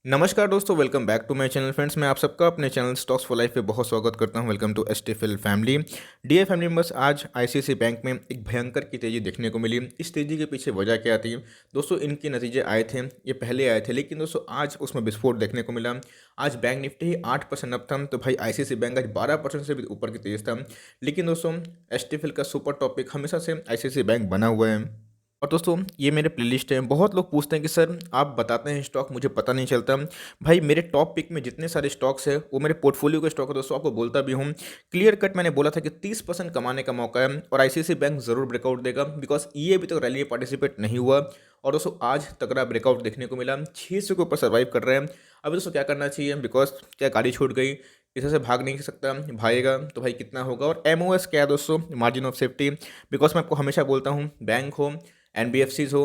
नमस्कार दोस्तों, welcome back to my channel friends. मैं आप सबका अपने चैनल स्टॉक्स फॉर लाइफ पे बहुत स्वागत करता हूं। Welcome to STFL family. Dear family members, आज आईसीआईसीआई बैंक में एक भयंकर की तेज़ी देखने को मिली। इस तेज़ी के पीछे वजह क्या थी दोस्तों? इनके नतीजे आए थे, ये पहले आए थे, लेकिन दोस्तों आज उसमें विस्फोट देखने को मिला। आज बैंक निफ्टी ही 8% अप था, तो भाई आईसीआईसीआई बैंक आज 12% से भी ऊपर की तेज था। लेकिन दोस्तों एसटीएफएल का सुपर टॉपिक हमेशा से आईसीआईसीआई बैंक बना हुआ है। और दोस्तों ये मेरे प्लेलिस्ट है। बहुत लोग पूछते हैं कि सर आप बताते हैं स्टॉक, मुझे पता नहीं चलता। भाई मेरे टॉप पिक में जितने सारे स्टॉक्स हैं वो मेरे पोर्टफोलियो के स्टॉक है दोस्तों, आपको बोलता भी हूँ। क्लियर कट मैंने बोला था कि 30% कमाने का मौका है और आईसीआईसीआई बैंक जरूर ब्रेकआउट देगा, बिकॉज ये अभी तक रैली में पार्टिसिपेट नहीं हुआ। और दोस्तों आज तगड़ा ब्रेकआउट देखने को मिला, 600 के ऊपर सर्वाइव कर रहे हैं। अभी दोस्तों क्या करना चाहिए? बिकॉज क्या गाड़ी छूट गई, इसे से भाग नहीं सकता, भागेगा तो भाई कितना होगा। और एमओएस क्या है दोस्तों? Margin of safety. बिकॉज मैं आपको हमेशा बोलता हूँ, बैंक हो, एनबीएफसीज हो,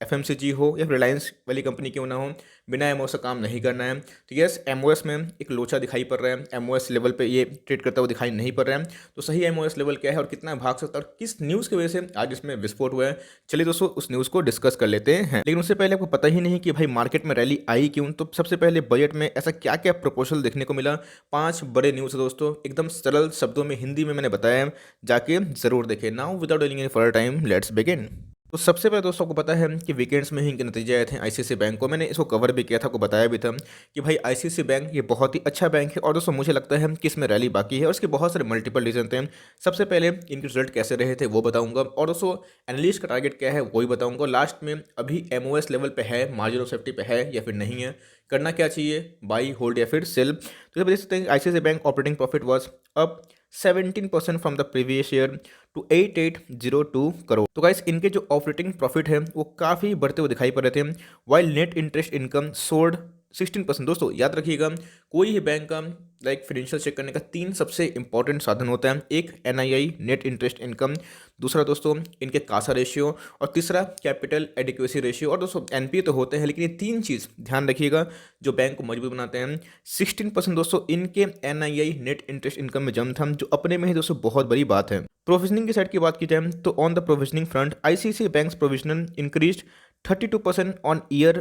एफएमसीजी हो या रिलायंस वाली कंपनी क्यों ना हो, बिना एमओएस का काम नहीं करना है। तो यस, एमओएस में एक लोचा दिखाई पड़ रहा है, एमओएस लेवल पे ये ट्रेड करता हुआ दिखाई नहीं पड़ रहा है। तो सही एमओएस लेवल क्या है और कितना भाग सकता है और किस न्यूज़ की वजह से आज इसमें विस्फोट हुआ है, चलिए दोस्तों उस न्यूज़ को डिस्कस कर लेते हैं। लेकिन उससे पहले आपको पता ही नहीं कि भाई मार्केट में रैली आई क्यों। तो सबसे पहले बजट में ऐसा क्या क्या प्रपोजल देखने को मिला, 5 बड़े न्यूज़ है दोस्तों, एकदम सरल शब्दों में हिंदी में मैंने बताया है, जाके जरूर देखें। Now without delaying any further time, let's begin. तो सबसे पहले दोस्तों को पता है कि वीकेंड्स में ही इनके नतीजे आए थे आईसीआईसीआई बैंक को। मैंने इसको कवर भी किया था, आपको बताया भी था कि भाई आईसीआईसीआई बैंक ये बहुत ही अच्छा बैंक है। और दोस्तों मुझे लगता है कि इसमें रैली बाकी है और इसके बहुत सारे मल्टीपल रीजन थे। सबसे पहले इनके रिजल्ट कैसे रहे थे वो बताऊंगा, और दोस्तों एनालिस्ट का टारगेट क्या है वो भी बताऊंगा। लास्ट में अभी एमओएस लेवल पे है, मार्जिन ऑफ सेफ्टी पे है या फिर नहीं है, करना क्या चाहिए, बाई होल्ड या फिर सेल। तो ये देख सकते हैं ICICI bank operating profit was up 17% from the previous year to 8802 crore. तो गाइस इनके जो ऑपरेटिंग प्रॉफिट है वो काफ़ी बढ़ते हुए दिखाई पड़ रहे थे, while net interest income sold 16%। दोस्तों याद रखिएगा, कोई भी बैंक का लाइक फाइनेंशियल चेक करने का 3 सबसे इंपॉर्टेंट साधन होता है। एक एनआईआई नेट इंटरेस्ट इनकम, दूसरा दोस्तों इनके कासा रेशियो, और तीसरा कैपिटल एडिक्वेसी रेशियो। और दोस्तों एनपीए तो होते हैं, लेकिन ये 3 चीज़ ध्यान रखिएगा जो बैंक को मजबूत बनाते हैं। 16% दोस्तों इनके एनआईआई नेट इंटरेस्ट इनकम में जम था, जो अपने में ही दोस्तों बहुत बड़ी बात है। प्रोविजनिंग की साइड की बात की जाए तो on the provisioning front ICICI banks provisional increased 32% on year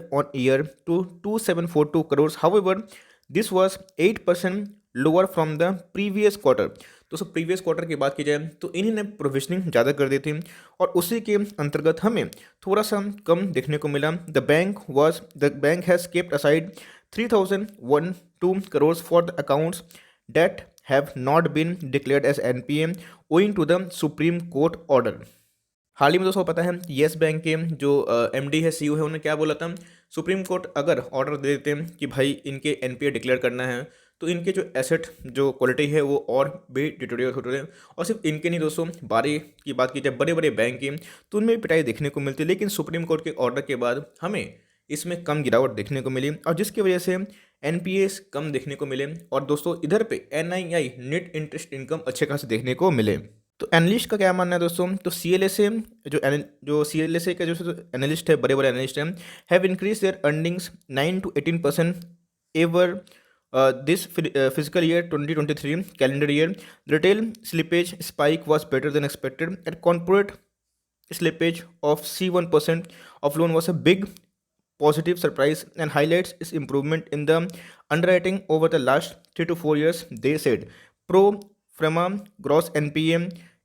to 2742 crore. However this was 8% lower from the previous quarter. दोस्तों प्रीवियस क्वार्टर की बात की जाए तो इन्हीं ने प्रोविजनिंग ज़्यादा कर दी थी और उसी के अंतर्गत हमें थोड़ा सा कम देखने को मिला। The bank has kept aside 3012 crore for the accounts that have not been declared as NPA owing to the Supreme Court order। हाल ही में दोस्तों पता है येस बैंक के जो एमडी है, सीईओ है, उन्होंने क्या बोला था, सुप्रीम कोर्ट अगर ऑर्डर दे देते हैं कि भाई इनके एनपीए डिक्लेयर करना है तो इनके जो एसेट जो क्वालिटी है वो और भी डिटोरियल हो रहे हैं। और सिर्फ इनके नहीं दोस्तों, बारी की बात की जाए बड़े बड़े बैंक की तो उनमें भी पिटाई देखने को मिलती है। लेकिन सुप्रीम कोर्ट के ऑर्डर के बाद हमें इसमें कम गिरावट देखने को मिली और जिसकी वजह से एनपीएस कम देखने को मिले। और दोस्तों इधर पे एनआईआई नेट इंटरेस्ट इनकम अच्छे खासे देखने को मिले। तो एनालिस्ट का क्या मानना है दोस्तों? तो सीएलएसए जो सीएलएसए का जो एनालिस्ट है, बड़े बड़े एनालिस्ट हैं, have increase their earnings 9 to 18% ever this physical year 2023 calendar year. Retail slippage spike was better than expected at corporate slippage of C1% of loan was a big positive surprise and highlights its improvement in the underwriting over the last 3 to 4 years, they said. Pro forma gross NPA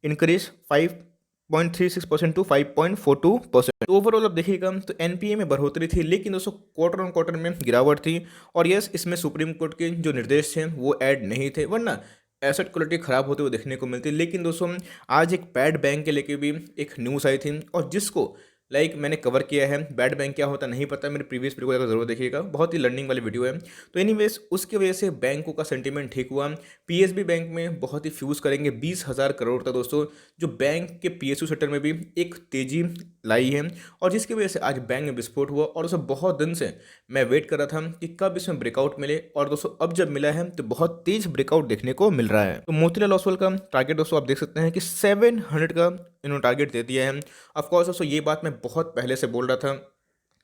increased 5.36% to 5.42%। तो overall अब देखिएगा तो NPA में बढ़ोतरी थी, लेकिन दोस्तों quarter on quarter में गिरावट थी। और यस, इसमें सुप्रीम कोर्ट के जो निर्देश थे वो ऐड नहीं थे, वरना एसेट क्वालिटी खराब होते हुए देखने को मिलती। लेकिन दोस्तों आज एक बैड बैंक के लेके भी एक न्यूज़ आई थी और जिसको मैंने कवर किया है। बैड बैंक क्या होता नहीं पता, मेरे प्रीवियस वीडियो को अगर जरूर देखिएगा, बहुत ही लर्निंग वाली वीडियो है। तो एनीवेज उसकी वजह से बैंकों का सेंटीमेंट ठीक हुआ। पीएसबी बैंक में बहुत ही फ्यूज़ करेंगे 20,000 करोड़ था दोस्तों, जो बैंक के पीएसयू सेक्टर में भी एक तेजी लाई है और जिसकी वजह से आज बैंक में विस्फोट हुआ। और दोस्तों बहुत दिन से मैं वेट कर रहा था कि कब इसमें ब्रेकआउट मिले, और दोस्तों अब जब मिला है तो बहुत तेज ब्रेकआउट देखने को मिल रहा है। तो मोतीलाल ओसवाल का टारगेट दोस्तों आप देख सकते हैं कि 700 का इन्होंने टारगेट दे दिया है। ऑफकोर्स दोस्तों ये बात मैं बहुत पहले से बोल रहा था।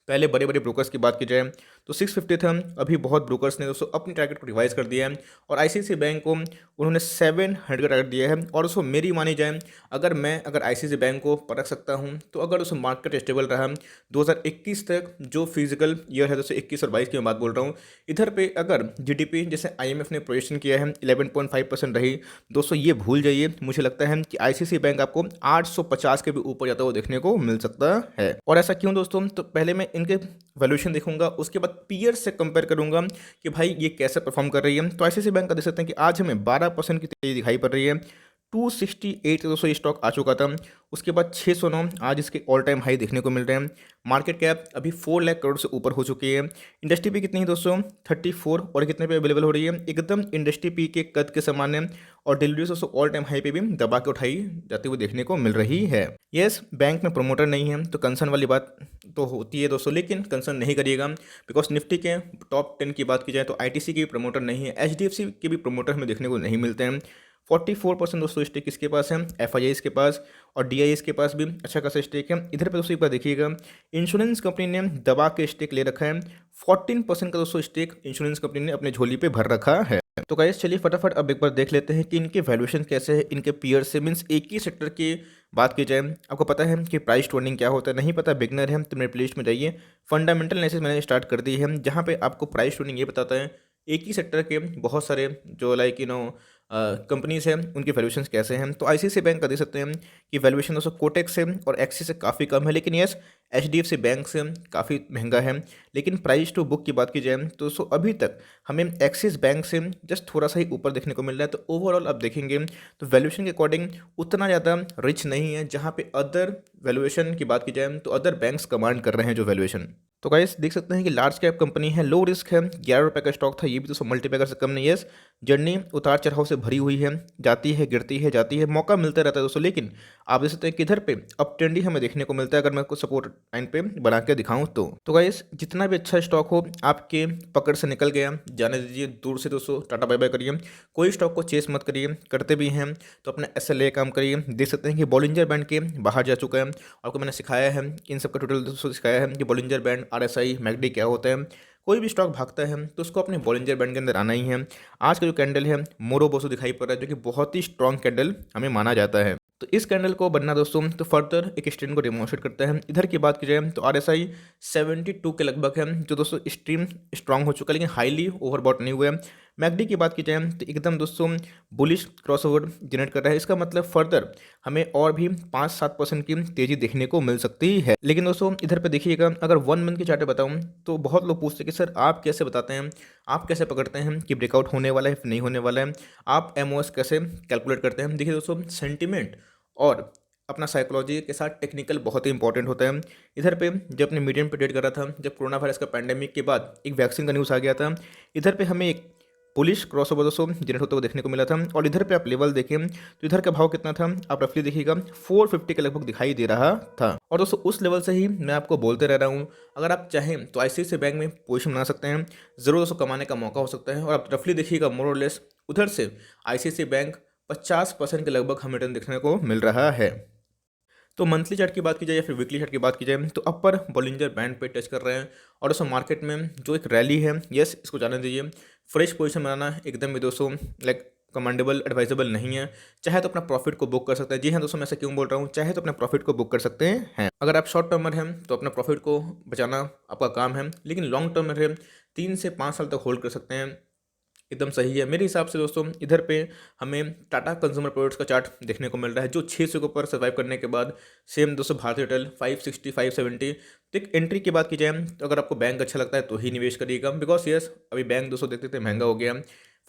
पहले बड़े बड़े ब्रोकर्स की बात की जाए तो 650 था। अभी बहुत ब्रोकर्स ने दोस्तों अपनी टारगेट को रिवाइज कर दिया है और आईसीआईसीआई बैंक को उन्होंने 700 का टारगेट दिया है। और दोस्तों मेरी मानी जाए, अगर आईसीआईसीआई बैंक को परख सकता हूँ तो अगर उस मार्केट स्टेबल रहा 2021 तक, जो फिजिकल ईयर है दोस्तों 21 और 22 की मैं बात बोल रहा हूँ, इधर पे अगर जीडीपी जैसे आईएमएफ ने प्रोजेक्शन किया है 11.5% रही दोस्तों, ये भूल जाइए। मुझे लगता है कि आईसीआईसीआई बैंक आपको 850 के भी ऊपर जाता हुआ देखने को मिल सकता है। और ऐसा क्यों दोस्तों? तो पहले मैं इनके वैल्यूएशन देखूंगा, उसके बाद पीयर से कंपेयर करूंगा कि भाई ये कैसे परफॉर्म कर रही है। तो आईसीआईसीआई बैंक का देख सकते हैं कि आज हमें 12% की तेजी दिखाई पड़ रही है। 268 दोस्तों ये स्टॉक आ चुका था, उसके बाद 609 आज इसके ऑल टाइम हाई देखने को मिल रहे हैं। मार्केट कैप अभी 4 लाख करोड़ से ऊपर हो चुकी है। इंडस्ट्री पी कितनी है दोस्तों? 34, और कितने पे अवेलेबल हो रही है? एकदम इंडस्ट्री पी के कद के समान है। और डिलीवरी दोस्तों ऑल टाइम हाई पे भी दबा के उठाई जाती हुई देखने को मिल रही है। यस, बैंक में प्रमोटर नहीं है तो कंसर्न वाली बात तो होती है दोस्तों, लेकिन कंसर्न नहीं करिएगा, बिकॉज निफ्टी के टॉप 10 की बात की जाए तो आईटीसी के भी प्रमोटर नहीं है, एचडीएफसी के भी प्रमोटर हमें देखने को नहीं मिलते हैं। 44% दोस्तों स्टेक किसके पास है? एफआईआईस के पास, और डीआईएस के पास भी अच्छा खासा स्टेक है। इधर पे दोस्तों एक बार देखिएगा, इंश्योरेंस कंपनी ने दबा के स्टेक ले रखा है। 14% का दोस्तों स्टेक इंश्योरेंस कंपनी ने अपने झोली पे भर रखा है। तो गाइस चलिए फटाफट अब एक बार देख लेते हैं कि इनके वैल्यूएशन कैसे है इनके पीयर से। मीन्स एक ही सेक्टर की बात की जाए, आपको पता है कि प्राइस टू अर्निंग क्या होता है? नहीं पता, बिगनर है तो मेरे प्लेलिस्ट में जाइए, फंडामेंटल एनालिसिस मैंने स्टार्ट कर दी है, जहाँ पे आपको प्राइस टू अर्निंग ये बताता है एक ही सेक्टर के बहुत सारे जो कंपनीज हैं उनके वैल्यूएशन कैसे हैं। तो आईसीआईसीआई बैंक का देख सकते हैं कि वैल्यूएशन दोस्तों कोटेक से और एक्सिस से काफ़ी कम है, लेकिन यस एचडीएफसी बैंक से काफ़ी महंगा है। लेकिन प्राइस टू बुक की बात की जाए तो दोस्तों अभी तक हमें एक्सिस बैंक से जस्ट थोड़ा सा ही ऊपर देखने को मिल रहा है। तो ओवरऑल अब देखेंगे तो वैल्यूएशन के अकॉर्डिंग उतना ज़्यादा रिच नहीं है, जहाँ पे अदर वैल्यूएशन की बात की जाए तो अदर बैंक्स कमांड कर रहे हैं जो वैल्यूएशन। तो गाइस देख सकते हैं कि लार्ज कैप कंपनी है, लो रिस्क है, 11 रुपये का स्टॉक था, ये भी तो मल्टीपैकर से कम नहीं है। जर्नी उतार चढ़ाव से भरी हुई है, जाती है गिरती है जाती है, मौका मिलता रहता है दोस्तों। लेकिन आप देख सकते हैं कि इधर पे अप ट्रेंड ही हमें देखने को मिलता है, अगर मैं कुछ सपोर्ट लाइन पे बना के दिखाऊं तो गाइस जितना भी अच्छा स्टॉक हो आपके पकड़ से निकल गया जाने दीजिए, दूर से दोस्तों टाटा बाय बाय करिए, कोई स्टॉक को चेस मत करिए, करते भी हैं तो अपना SLA काम करिए। देख सकते हैं कि बॉलिंजर बैंड के बाहर जा चुका है, आपको मैंने सिखाया है इन सब का टोटल दोस्तों सिखाया है कि बॉलिंजर बैंड RSI मैकडी क्या होता है। कोई भी स्टॉक भागता है तो उसको अपने बॉलिंजर बैंड के अंदर आना ही है। आज का जो कैंडल है मोरो बोसो दिखाई पड़ रहा है, जो कि बहुत ही स्ट्रॉन्ग कैंडल हमें माना जाता है। तो इस कैंडल को बनना दोस्तों तो फर्दर एक स्ट्रेंड को डेमोन्स्ट्रेट करता है। इधर की बात की जाए तो RSI 72 के लगभग है, जो दोस्तों स्ट्रीम स्ट्रांग हो चुका है, लेकिन हाईली ओवरबॉट नहीं हुआ है। मैकडी की बात की जाए तो एकदम दोस्तों बुलिश क्रॉसओवर जनरेट कर रहा है, इसका मतलब फर्दर हमें और भी 5-7% की तेजी देखने को मिल सकती है। लेकिन दोस्तों इधर पे देखिएगा, अगर 1 मंथ की चार्ट बताऊं तो बहुत लोग पूछते हैं कि सर आप कैसे बताते हैं, आप कैसे पकड़ते हैं कि ब्रेकआउट होने वाला है नहीं होने वाला है, आप MOS कैसे कैलकुलेट करते हैं? देखिए दोस्तों सेंटिमेंट और अपना साइकोलॉजी के साथ टेक्निकल बहुत ही इंपॉर्टेंट होता है। इधर पे जब अपने मीडियम पे ट्रेड कर रहा था, जब कोरोना वायरस का पैंडेमिक के बाद एक वैक्सीन का न्यूज़ आ गया था, इधर पे हमें एक पुलिस क्रॉसओवर दोस्तों जनरेट होते हुए देखने को मिला था। और इधर पे आप लेवल देखें तो इधर का भाव कितना था, आप रफली देखिएगा 450 के लगभग दिखाई दे रहा था। और दोस्तों उस लेवल से ही मैं आपको बोलते रह रहा हूँ, अगर आप चाहें तो आईसीआईसीआई बैंक में पोजीशन बना सकते हैं, ज़रूर दोस्तों कमाने का मौका हो सकता है। और आप रफली देखिएगा मोर और लेस उधर से आईसीआईसीआई बैंक 50% के लगभग हमें रिटर्न देखने को मिल रहा है। तो मंथली चार्ट की बात की जाए या फिर वीकली चार्ट की बात की जाए तो अपर बॉलिंजर बैंड पे टच कर रहे हैं। और दोस्तों मार्केट में जो एक रैली है, यस इसको जाने दीजिए, फ्रेश पोजीशन बनाना एकदम भी दोस्तों कमांडेबल एडवाइजेबल नहीं है। चाहे तो अपना प्रॉफिट को बुक कर सकते हैं। जी हाँ दोस्तों, मैं ऐसा क्यों बोल रहा हूँ, चाहे तो अपना प्रॉफिट को बुक कर सकते हैं। अगर आप शॉर्ट टर्मर हैं तो अपना प्रॉफिट को बचाना आपका काम है, लेकिन लॉन्ग टर्मर है 3 से 5 साल तक होल्ड कर सकते हैं, एकदम सही है मेरे हिसाब से। दोस्तों इधर पे हमें टाटा कंज्यूमर प्रोडक्ट्स का चार्ट देखने को मिल रहा है, जो 600 के ऊपर सर्वाइव करने के बाद सेम दोस्तों भारतीय एयरटेल 560 570। तो एक एंट्री की बात की जाए तो अगर आपको बैंक अच्छा लगता है तो ही निवेश करिएगा, बिकॉज यस अभी बैंक दोस्तों देखते थे महंगा हो गया।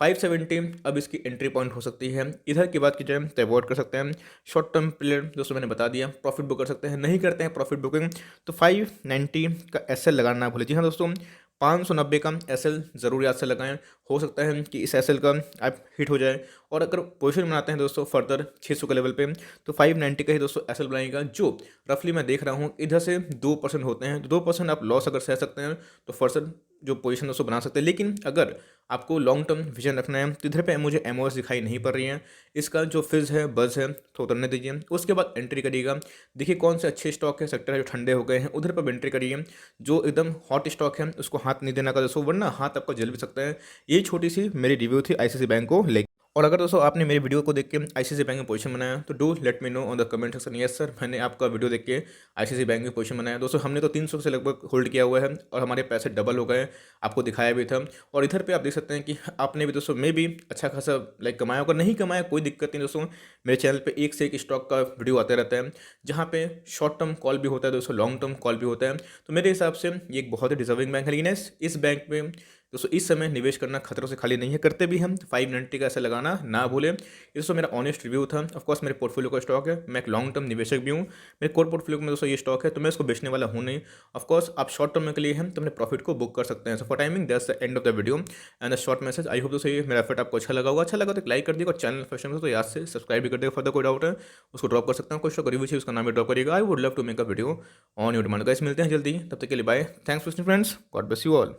570 अब इसकी एंट्री पॉइंट हो सकती है। इधर की बात की जाए तो अवॉइड कर सकते हैं। शॉर्ट टर्म पीरियड दोस्तों मैंने बता दिया, प्रॉफिट बुक कर सकते हैं, नहीं करते हैं प्रॉफिट बुकिंग तो 590 का SL लगाना ना भूलिए। जी हाँ दोस्तों, 590 का SL ज़रूर याद से लगाएं, हो सकता है कि इस SL का आप हिट हो जाए। और अगर पोजीशन बनाते हैं दोस्तों फर्दर 600 के लेवल पे तो 590 का ही दोस्तों SL बनाएगा, जो रफली मैं देख रहा हूँ इधर से 2% होते हैं। तो 2% आप लॉस अगर सह सकते हैं तो फर्दर जो पोजीशन दोस्तों बना सकते हैं। लेकिन अगर आपको लॉन्ग टर्म विजन रखना है तो इधर पे मुझे एमओएस दिखाई नहीं पड़ रही है। इसका जो फिज है बज़ है तो उतरने दीजिए, उसके बाद एंट्री करिएगा। देखिए कौन से अच्छे स्टॉक है, सेक्टर है जो ठंडे हो गए हैं, उधर पर एंट्री करिए। जो एकदम हॉट स्टॉक है उसको हाथ नहीं देना का दोस्तों, वरना हाथ आपका जल भी सकता है। ये छोटी सी मेरी रिव्यू थी आईसीआईसी बैंक को लेकर। और अगर दोस्तों आपने मेरी वीडियो को देख के आईसीआईसी बैंक में पोजीशन बनाया तो do let me know on the comment section. Yes sir, मैंने आपका वीडियो देख के आईसीआईसी बैंक में पोजीशन बनाया। दोस्तों हमने तो 300 से लगभग होल्ड किया हुआ है और हमारे पैसे डबल हो गए, आपको दिखाया भी था। और इधर पे आप देख सकते हैं कि आपने भी दोस्तों में भी अच्छा खासा लाइक कमाया होगा। नहीं कमाया कोई दिक्कत नहीं दोस्तों, मेरे चैनल पे एक से एक स्टॉक का वीडियो आते रहता है जहाँ पे शॉर्ट टर्म कॉल भी होता है दोस्तों, लॉन्ग टर्म कॉल भी होता है। तो मेरे हिसाब से ये एक बहुत ही डिजर्विंग बैंक है। लेकिन इस बैंक में दोस्तों इस समय निवेश करना खतरों से खाली नहीं है, करते भी हम 590 का ऐसा लगाना ना भूलें। ये दोस्तों मेरा ऑनेस्ट रिव्यू था। ऑफकोर्स मेरे पोर्टफोलियो का स्टॉक है, मैं एक लॉन्ग टर्म निवेशक भी हूँ, मेरे कोर पोर्टफोलियो में दोस्तों ये स्टॉक है, तो मैं इसको बेचने वाला हूँ नहीं। ऑफकोर्स आप शॉर्ट टर्म के लिए हैं तो अपने प्रॉफिट को बुक कर सकते हैं। So for timing that's the end of the video and the short message. I hope दोस्तों ये मेरा एफर्ट आपको अच्छा लगा होगा। अच्छा लगा तो लाइक कर दिएगा और चैनल फर्स्ट टाइम तो याद से सब्सक्राइब भी कर देगा। फर्दर कोई डाउट है उसको ड्रॉप कर सकता हूँ, कुछ रिव्यू चाहिए उसका नाम भी ड्रॉप करिएगा। I would love to make a video on your demand. Guys मिलते हैं जल्दी, तब तक के लिए bye. Thanks for friends, God bless you all.